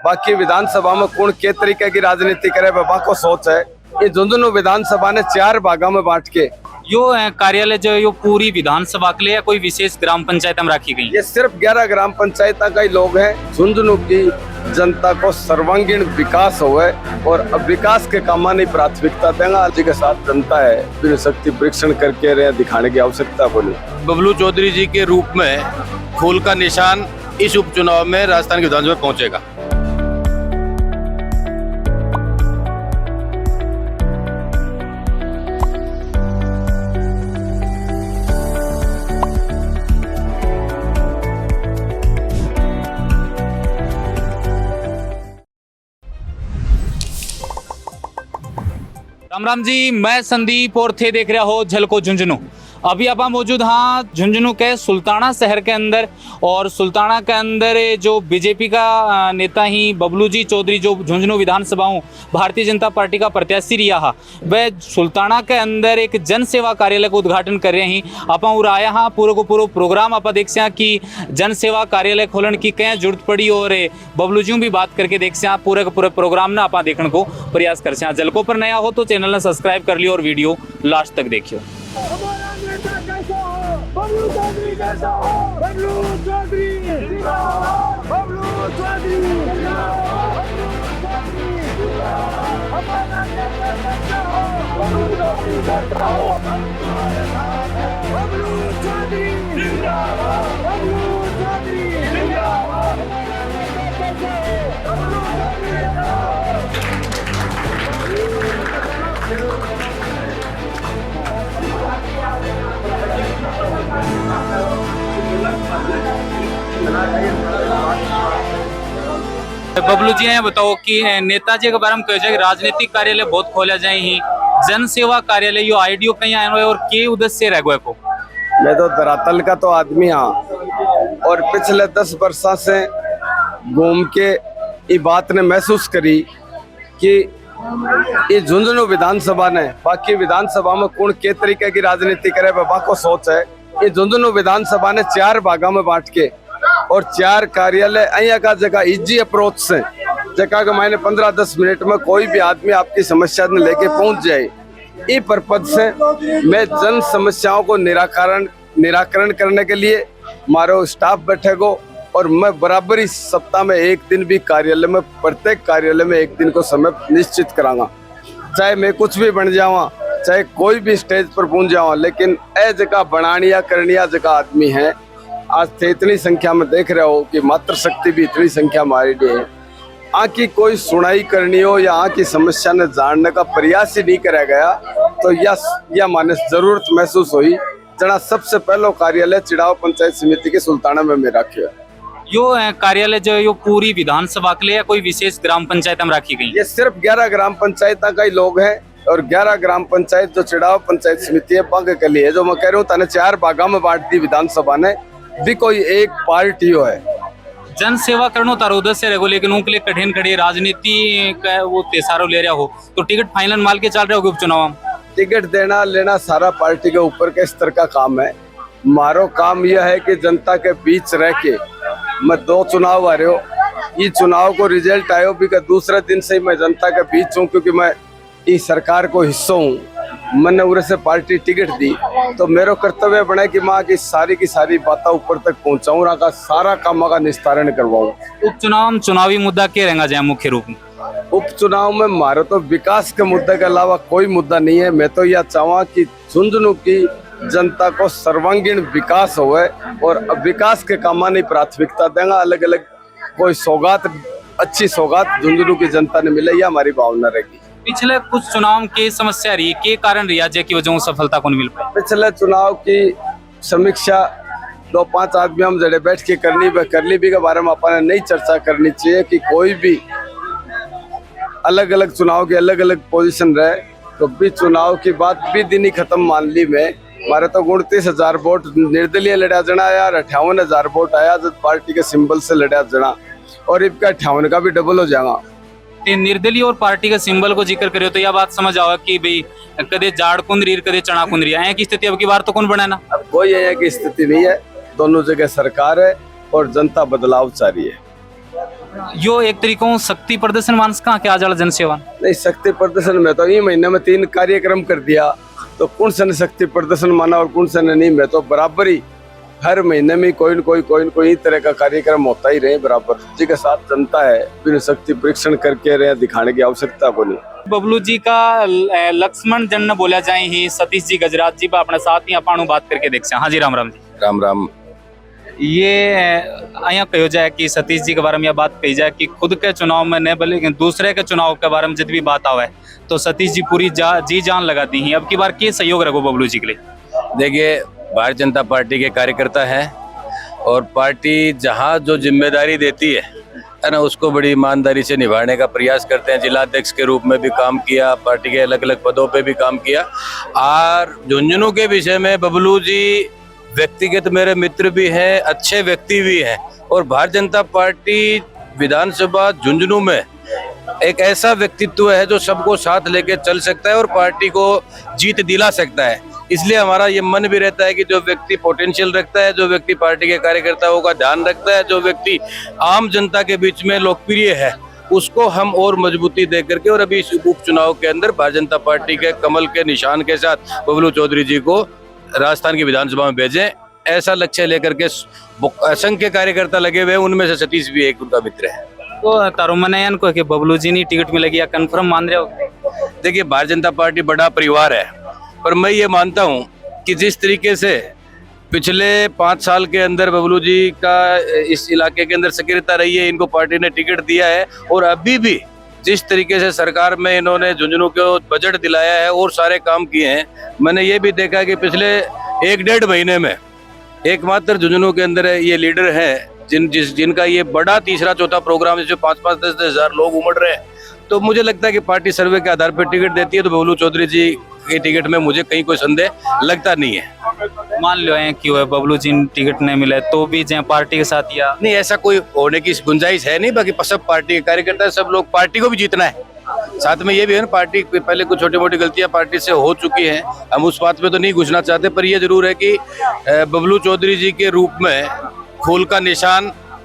बाकी विधानसभा में कौन के तरीके की राजनीति करे बाबा को सोच है। ये झुंझुनू विधानसभा ने 4 भागों में बांट के यो कार्यालय जो यो पूरी विधानसभा के लिए या कोई विशेष ग्राम पंचायत में रखी गई? ये सिर्फ 11 ग्राम पंचायत का ही लोग हैं। झुंझुनू की जनता को सर्वांगीण विकास होवे और अब विकास के कामों की प्राथमिकता देंगे। आज के साथ जनता है, बिना शक्ति परीक्षण करके रहे दिखाने की आवश्यकता को नहीं। बबलू चौधरी जी के रूप में फूल का निशान इस उपचुनाव में राजस्थान की विधानसभा में पहुंचेगा। राम राम जी, मैं संदीप और थे देख रहा हो झलको झुंझुनू। अभी आप मौजूद हाँ झुंझुनू के सुल्ताना शहर के अंदर, और सुल्ताना के अंदर जो बीजेपी का नेता ही बबलू जी चौधरी जो झुंझुनू विधानसभा भारतीय जनता पार्टी का प्रत्याशी रहा, वह सुल्ताना के अंदर एक जन सेवा कार्यालय का उद्घाटन कर रहे हैं। आप आया हाँ पूरा को पूरा प्रोग्राम आप देख से कि जन सेवा कार्यालय खोलन की क्या जरूरत पड़ी, और बबलू जी भी बात करके देख से पूरे का पूरा प्रोग्राम ना आप देखने को प्रयास कर से। जलको पर नया हो तो चैनल ने सब्सक्राइब कर लियो और वीडियो लास्ट तक देखियो। बबलू चौधरी कैसा हो? बबलू चौधरी जिंदाबाद, बबलू चौधरी जिंदाबाद, हमारा नेता कैसा हो? बबलू चौधरी कैसा हो? बबलू चौधरी जिंदाबाद, बबलू चौधरी जिंदाबाद, हमारा नेता कैसा हो? बबलू चौधरी बबलू जी ये बताओ कि नेताजी के बारे में कहे राजनीतिक कार्यालय बहुत खोला जाए ही, जन सेवा कार्यालय यो आईडियो कहीं आए हुए और के उद्देश्य रह गए को? मैं तो धरातल का तो आदमी हाँ, और पिछले 10 वर्षों से घूम के ये बात ने महसूस करी कि ये झुंझुनू विधानसभा ने बाकी विधानसभा में कौन के तरीके की राजनीति करे बाबा को सोच है। ये झुंझुनू विधानसभा ने 4 भागों में बांट के और 4 कार्यालय अहिया का जगह इजी अप्रोच से जगह के मैंने 15-10 मिनट में कोई भी आदमी आपकी समस्या में लेके पहुंच जाए। इस पर्पज से मैं जन समस्याओं को निराकरण करने के लिए मारो स्टाफ बैठेगो, और मैं बराबर ही सप्ताह में एक दिन भी कार्यालय में प्रत्येक कार्यालय में एक दिन को समय निश्चित करांगा। चाहे मैं कुछ भी बन जावा, चाहे कोई भी स्टेज पर पहुंच जावा, लेकिन ए जगह बनानिया करनिया जगह आदमी है। आज थे इतनी संख्या में देख रहे हो कि मातृ शक्ति भी इतनी संख्या हमारी लिए है। आँख की कोई सुनाई करनी हो या आँख की समस्या ने जानने का प्रयास ही नहीं करा गया, तो यह माने जरूरत महसूस हुई। जना सबसे पहलो कार्यालय चिड़ाव पंचायत समिति के सुल्ताना में मेरा किया। यो कार्यालय जो यो पूरी विधानसभा के लिए या कोई विशेष ग्राम पंचायत में रखी गई? ये सिर्फ 11 ग्राम पंचायत का ही लोग हैं, और 11 ग्राम पंचायत जो चिड़ाव पंचायत समिति है पग के लिए जो मैं कह रहा हूँ तने 4 भागों में बांट दी विधानसभा ने, भी कोई एक पार्टी हो है। जन सेवा करनो तारो उद्देश्य रहेगो, लेकिन उनके लिए कठिन कड़ी राजनीति का वो तेसारो ले रहा हो, तो टिकट फाइनल माल के चल रहे हो उपचुनाव में? टिकट देना लेना सारा पार्टी के ऊपर के स्तर का काम है। मारो काम यह है कि जनता के बीच रह के मैं 2 चुनाव आ रहे हो, ये चुनाव को रिजल्ट आयो भी का दूसरे दिन से ही मैं जनता के बीच हूँ, क्योंकि मैं इस सरकार को हिस्सा हूँ। मैंने उरे से पार्टी टिकट दी तो मेरा कर्तव्य बने कि माँ की सारी बातें ऊपर तक पहुँचाऊँ, का सारा काम का निस्तारण करवाऊँ। उपचुनाव चुनावी मुद्दा क्या रहेगा जाए मुख्य रूप में? उपचुनाव में मारो तो विकास के मुद्दे के अलावा कोई मुद्दा नहीं है। मैं तो यह चाहूँ कि झुंझुनू की जनता को सर्वांगीण विकास होवे और विकास के कामों की प्राथमिकता देंगे। अलग अलग कोई सौगात, अच्छी सौगात झुंझुनू की जनता ने मिले, यह हमारी भावना रहेगी। पिछले कुछ चुनाव की समस्या रही, के कारण रिया की वजह से सफलता को नहीं मिल पाई? पिछले चुनाव की समीक्षा 2-5 आदमी हम जड़े बैठ के करनी भी के बारे में अपन नहीं चर्चा करनी चाहिए कि कोई भी अलग अलग चुनाव की अलग अलग पोजीशन रहे, तो भी चुनाव की बात भी दिन ही खत्म मान ली। में हमारे तो 29,000 वोट निर्दलीय लड़ा जना यार, 58,000 वोट आया जब पार्टी के सिंबल से लड़ा जना, और इनका 58 का भी डबल हो जाएगा। निर्दलीय और पार्टी का सिंबल को जिक्र करियो तो यह बात समझ आओ कि भाई कदे जाड़ कुंदरी कदे चना कुंदरी है की स्थिति अब की बार तो कौन बनाना? अब कोई है की स्थिति नहीं है, दोनों जगह सरकार है और जनता बदलाव चाह रही है। यो एक तरीकों शक्ति प्रदर्शन मानस कहाँ के आज वाला जनसेवा नहीं, शक्ति प्रदर्शन में तो ये महीने में 3 कार्यक्रम कर दिया, तो कौन सा ने शक्ति प्रदर्शन माना और कौन सा ने नहीं। मैं तो बराबर ही हर महीने में कोई न कोई तरह का कार्यक्रम होता ही रहे बराबर। जी के साथ जनता है, बिना शक्ति परीक्षण करके रहे दिखाने की आवश्यकता को नहीं। बबलू जी का लक्ष्मण जन बोला जाए ही सतीश जी गजराज जी अपने साथ ही अपन बात करके देख। हाँ जी, राम राम जी। राम राम। ये अया कहो जाए कि सतीश जी के बारे में यह बात कही जाए कि खुद के चुनाव में नहीं बल्कि दूसरे के चुनाव के बारे में जितनी भी बात आवे तो सतीश जी पूरी जी जान लगाती हैं। अब की बार क्या सहयोग रखो बबलू जी के लिए? देखिए, भारतीय जनता पार्टी के कार्यकर्ता हैं और पार्टी जहां जो जिम्मेदारी देती है ना, उसको बड़ी ईमानदारी से निभाने का प्रयास करते हैं। जिलाध्यक्ष के रूप में भी काम किया, पार्टी के अलग अलग पदों पे भी काम किया। और झुंझुनू के विषय में बबलू जी व्यक्तिगत मेरे मित्र भी हैं, अच्छे व्यक्ति भी हैं और भारतीय जनता पार्टी विधानसभा झुंझुनू में एक ऐसा व्यक्तित्व है जो सबको साथ लेके चल सकता है और पार्टी को जीत दिला सकता है। इसलिए हमारा ये मन भी रहता है कि जो व्यक्ति पोटेंशियल रखता है, जो व्यक्ति पार्टी के कार्यकर्ताओं का ध्यान रखता है, जो व्यक्ति आम जनता के बीच में लोकप्रिय है, उसको हम और मजबूती दे करके और अभी इस उपचुनाव के अंदर भारतीय जनता पार्टी के कमल के निशान के साथ बबलू चौधरी जी को राजस्थान की विधानसभा में भेजें, ऐसा लक्ष्य लेकर के असंख्य कार्यकर्ता लगे हुए हैं। उनमें से सतीश भी एक उनका मित्र है। तो तारुमनयन को कि बबलू जी ने टिकट मिलेगी या कंफर्म मान रहे हो? देखिए, भारतीय जनता पार्टी बड़ा परिवार है, पर मैं ये मानता हूं कि जिस तरीके से पिछले 5 साल के अंदर बबलू जी का इस इलाके के अंदर सक्रियता रही है, इनको पार्टी ने टिकट दिया है और अभी भी जिस तरीके से सरकार में इन्होंने झुंझुनू को बजट दिलाया है और सारे काम किए हैं, मैंने ये भी देखा कि पिछले 1-1.5 महीने में एकमात्र झुंझुनू के अंदर ये लीडर हैं जिनका ये बड़ा तीसरा चौथा प्रोग्राम जिसमें 5-5, 10-10 हजार लोग उमड़ रहे हैं। तो मुझे लगता है कि पार्टी सर्वे के आधार पर टिकट देती है, तो बबलू चौधरी जी के टिकट में मुझे कहीं कोई संदेह लगता नहीं है। मान लो है क्यों है बबलू जी टिकट नहीं मिले तो भी जहाँ पार्टी के साथ या नहीं, ऐसा कोई होने की गुंजाइश है नहीं। बाकी सब पार्टी के कार्यकर्ता सब लोग, पार्टी को भी जीतना है। साथ में ये भी है ना, पार्टी पहले कुछ छोटी मोटी गलतियां पार्टी से हो चुकी हैं, हम उस बात पे तो नहीं घुसना चाहते, पर ये जरूर है कि बबलू चौधरी जी के रूप में फूल का निशान